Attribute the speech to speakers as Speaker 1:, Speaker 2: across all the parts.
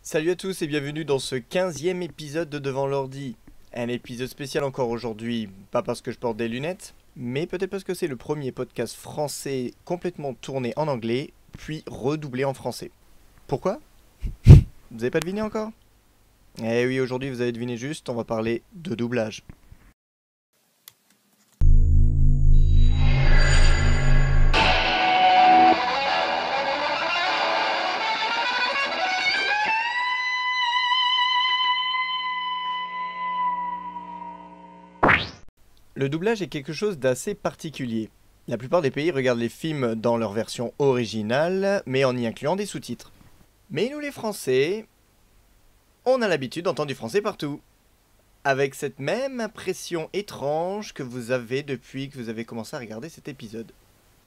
Speaker 1: Salut à tous et bienvenue dans ce 15e épisode de Devant l'ordi. Un épisode spécial encore aujourd'hui, pas parce que je porte des lunettes, mais peut-être parce que c'est le premier podcast français complètement tourné en anglais, puis redoublé en français. Pourquoi? Vous avez pas deviné encore? Eh oui, aujourd'hui vous avez deviné juste, on va parler de doublage. Le doublage est quelque chose d'assez particulier. La plupart des pays regardent les films dans leur version originale, mais en y incluant des sous-titres. Mais nous les Français, on a l'habitude d'entendre du français partout. Avec cette même impression étrange que vous avez depuis que vous avez commencé à regarder cet épisode.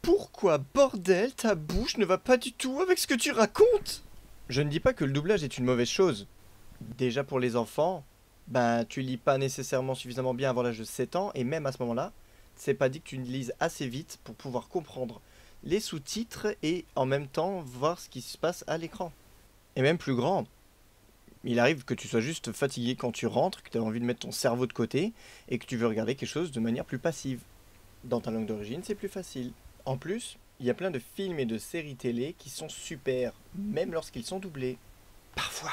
Speaker 1: Pourquoi, bordel, ta bouche ne va pas du tout avec ce que tu racontes? Je ne dis pas que le doublage est une mauvaise chose. Déjà pour les enfants, tu lis pas nécessairement suffisamment bien avant l'âge de 7 ans, et même à ce moment-là, c'est pas dit que tu lises assez vite pour pouvoir comprendre les sous-titres et en même temps voir ce qui se passe à l'écran. Et même plus grand, il arrive que tu sois juste fatigué quand tu rentres, que tu as envie de mettre ton cerveau de côté et que tu veux regarder quelque chose de manière plus passive. Dans ta langue d'origine, c'est plus facile. En plus, il y a plein de films et de séries télé qui sont super, même lorsqu'ils sont doublés. Parfois,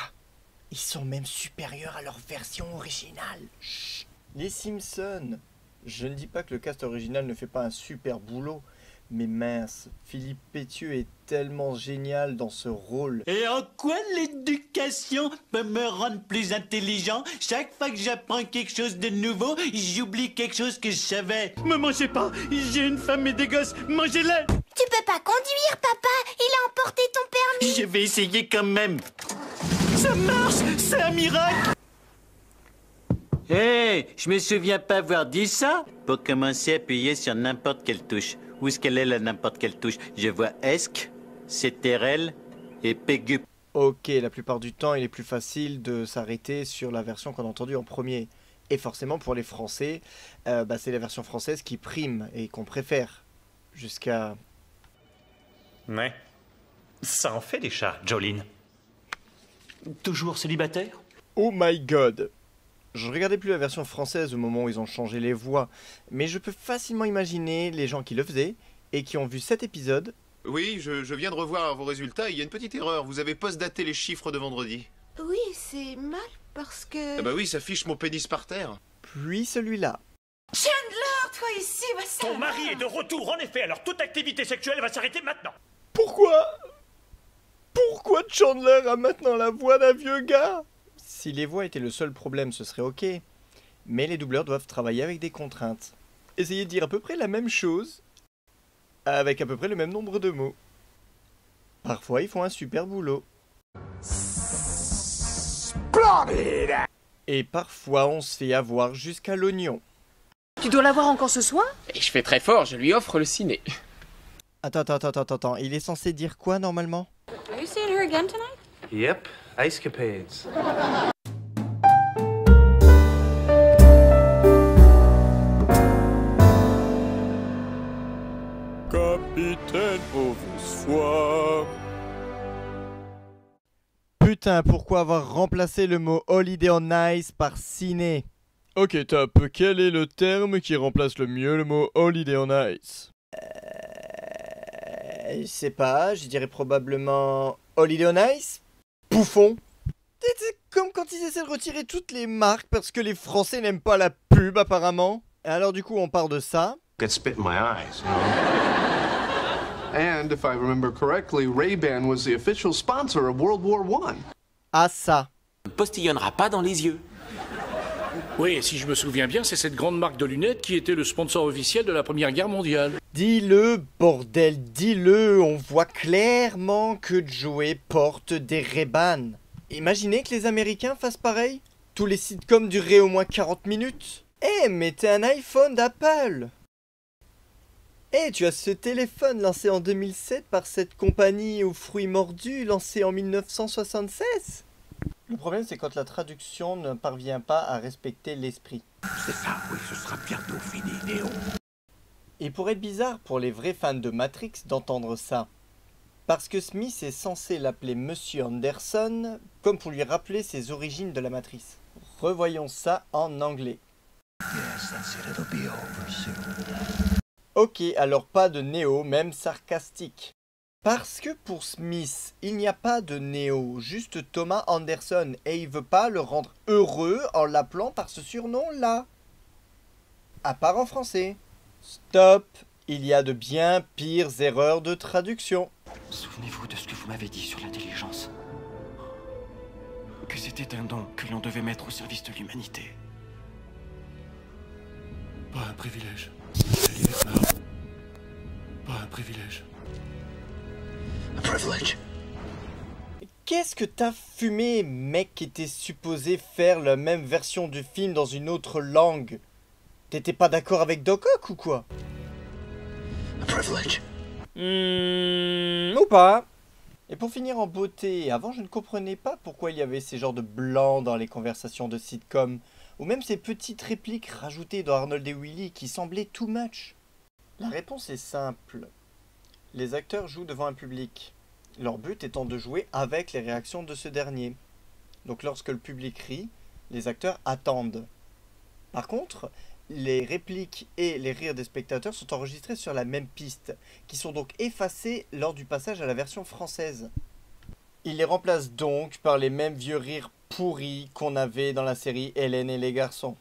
Speaker 1: ils sont même supérieurs à leur version originale. Chut. Les Simpsons. Je ne dis pas que le cast original ne fait pas un super boulot, mais mince, Philippe Pétieux est tellement génial dans ce rôle.
Speaker 2: Et en quoi l'éducation peut me rendre plus intelligent? Chaque fois que j'apprends quelque chose de nouveau, j'oublie quelque chose que je savais. Me mangez pas, j'ai une femme et des gosses, mangez-les!
Speaker 3: Tu peux pas conduire, papa. Il a emporté ton permis.
Speaker 2: Je vais essayer quand même. Ça marche, c'est un miracle! Hé, je me souviens pas avoir dit ça. Pour commencer, appuyez sur n'importe quelle touche. Où est-ce qu'elle est la n'importe quelle touche? Je vois ESC, CTRL et PEGU.
Speaker 1: Ok, la plupart du temps, il est plus facile de s'arrêter sur la version qu'on a entendue en premier. Et forcément, pour les Français, c'est la version française qui prime et qu'on préfère. Jusqu'à...
Speaker 4: Ouais. Ça en fait des chats, Jolene.
Speaker 2: Toujours célibataire?
Speaker 1: Oh my god! Je regardais plus la version française au moment où ils ont changé les voix, mais je peux facilement imaginer les gens qui le faisaient et qui ont vu cet épisode.
Speaker 5: Oui, je viens de revoir vos résultats, il y a une petite erreur, vous avez post-daté les chiffres de vendredi.
Speaker 3: Oui, c'est mal parce que...
Speaker 5: Ah bah oui, ça fiche mon pénis par terre.
Speaker 1: Puis celui-là.
Speaker 3: Chandler, toi ici, va ça.
Speaker 4: Ton mari est de retour, en effet, alors toute activité sexuelle va s'arrêter maintenant.
Speaker 1: Pourquoi Chandler a maintenant la voix d'un vieux gars? Si les voix étaient le seul problème, ce serait ok. Mais les doubleurs doivent travailler avec des contraintes. Essayez de dire à peu près la même chose, avec à peu près le même nombre de mots. Parfois, ils font un super boulot. Et parfois, on se fait avoir jusqu'à l'oignon.
Speaker 6: Tu dois l'avoir encore ce soir?
Speaker 7: Et je fais très fort, je lui offre le ciné.
Speaker 1: Attends, il est censé dire quoi normalement?
Speaker 6: Are you seeing her again tonight?
Speaker 8: Yep, Icecapades.
Speaker 1: Capitaine mauvaise foi. Putain, pourquoi avoir remplacé le mot Holiday on Ice par ciné? Ok, top, quel est le terme qui remplace le mieux le mot Holiday on Ice? Je sais pas, je dirais probablement Holiday on Ice? Bouffon. C'est comme quand ils essaient de retirer toutes les marques parce que les Français n'aiment pas la pub apparemment. Alors du coup on part de ça.
Speaker 8: Get spit in my eyes, you know? And if I remember correctly, Ray-Ban was the official sponsor of World War I.
Speaker 1: À ça.
Speaker 7: Ne postillonnera pas dans les yeux.
Speaker 9: Oui, et si je me souviens bien, c'est cette grande marque de lunettes qui était le sponsor officiel de la Première Guerre mondiale.
Speaker 1: Dis-le, bordel, dis-le. On voit clairement que Joey porte des Ray-Ban. Imaginez que les Américains fassent pareil. Tous les sitcoms dureraient au moins 40 minutes. Eh, mais t'es un iPhone d'Apple. Eh, tu as ce téléphone lancé en 2007 par cette compagnie aux fruits mordus lancée en 1976. Le problème, c'est quand la traduction ne parvient pas à respecter l'esprit.
Speaker 2: C'est ça, oui, ce sera bientôt fini, Léon.
Speaker 1: Et pour être bizarre pour les vrais fans de Matrix d'entendre ça. Parce que Smith est censé l'appeler Monsieur Anderson, comme pour lui rappeler ses origines de la matrice. Revoyons ça en anglais. Ok, alors pas de Néo, même sarcastique. Parce que pour Smith, il n'y a pas de Néo, juste Thomas Anderson, et il veut pas le rendre heureux en l'appelant par ce surnom-là. À part en français. Stop, il y a de bien pires erreurs de traduction.
Speaker 10: Souvenez-vous de ce que vous m'avez dit sur l'intelligence. Que c'était un don que l'on devait mettre au service de l'humanité.
Speaker 9: Pas un privilège. Ellie Vecna. Pas un privilège.
Speaker 10: A privilege.
Speaker 1: Qu'est-ce que t'as fumé, mec, qui était supposé faire la même version du film dans une autre langue? T'étais pas d'accord avec Doc Ock ou quoi?
Speaker 10: A privilege.
Speaker 1: Ou pas. Et pour finir en beauté, avant je ne comprenais pas pourquoi il y avait ces genres de blancs dans les conversations de sitcom, ou même ces petites répliques rajoutées dans Arnold et Willy qui semblaient too much. La réponse est simple. Les acteurs jouent devant un public, leur but étant de jouer avec les réactions de ce dernier. Donc lorsque le public rit, les acteurs attendent. Par contre, les répliques et les rires des spectateurs sont enregistrés sur la même piste, qui sont donc effacés lors du passage à la version française. Ils les remplacent donc par les mêmes vieux rires pourris qu'on avait dans la série Hélène et les garçons.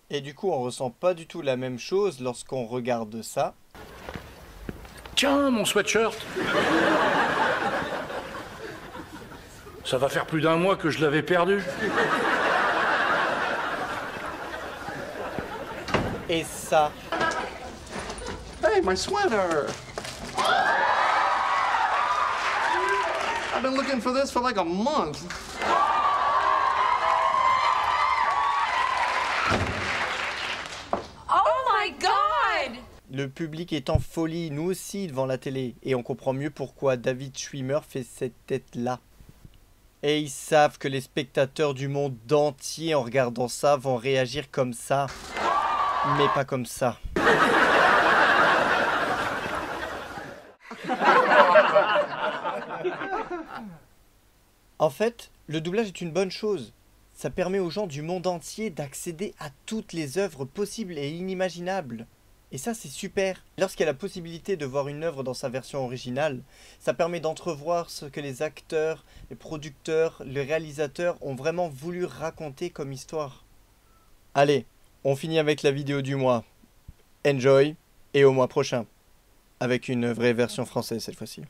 Speaker 1: Et du coup, on ressent pas du tout la même chose lorsqu'on regarde ça.
Speaker 9: Tiens, mon sweatshirt. Ça va faire plus d'un mois que je l'avais perdu.
Speaker 1: Et ça.
Speaker 8: Hey, my sweater! I've been looking for this for like a month.
Speaker 6: Oh my god!
Speaker 1: Le public est en folie, nous aussi, devant la télé. Et on comprend mieux pourquoi David Schwimmer fait cette tête-là. Et ils savent que les spectateurs du monde entier, en regardant ça, vont réagir comme ça. Mais pas comme ça. En fait, le doublage est une bonne chose. Ça permet aux gens du monde entier d'accéder à toutes les œuvres possibles et inimaginables. Et ça, c'est super. Lorsqu'il y a la possibilité de voir une œuvre dans sa version originale, ça permet d'entrevoir ce que les acteurs, les producteurs, les réalisateurs ont vraiment voulu raconter comme histoire. Allez, on finit avec la vidéo du mois. Enjoy, et au mois prochain. Avec une vraie version française cette fois-ci.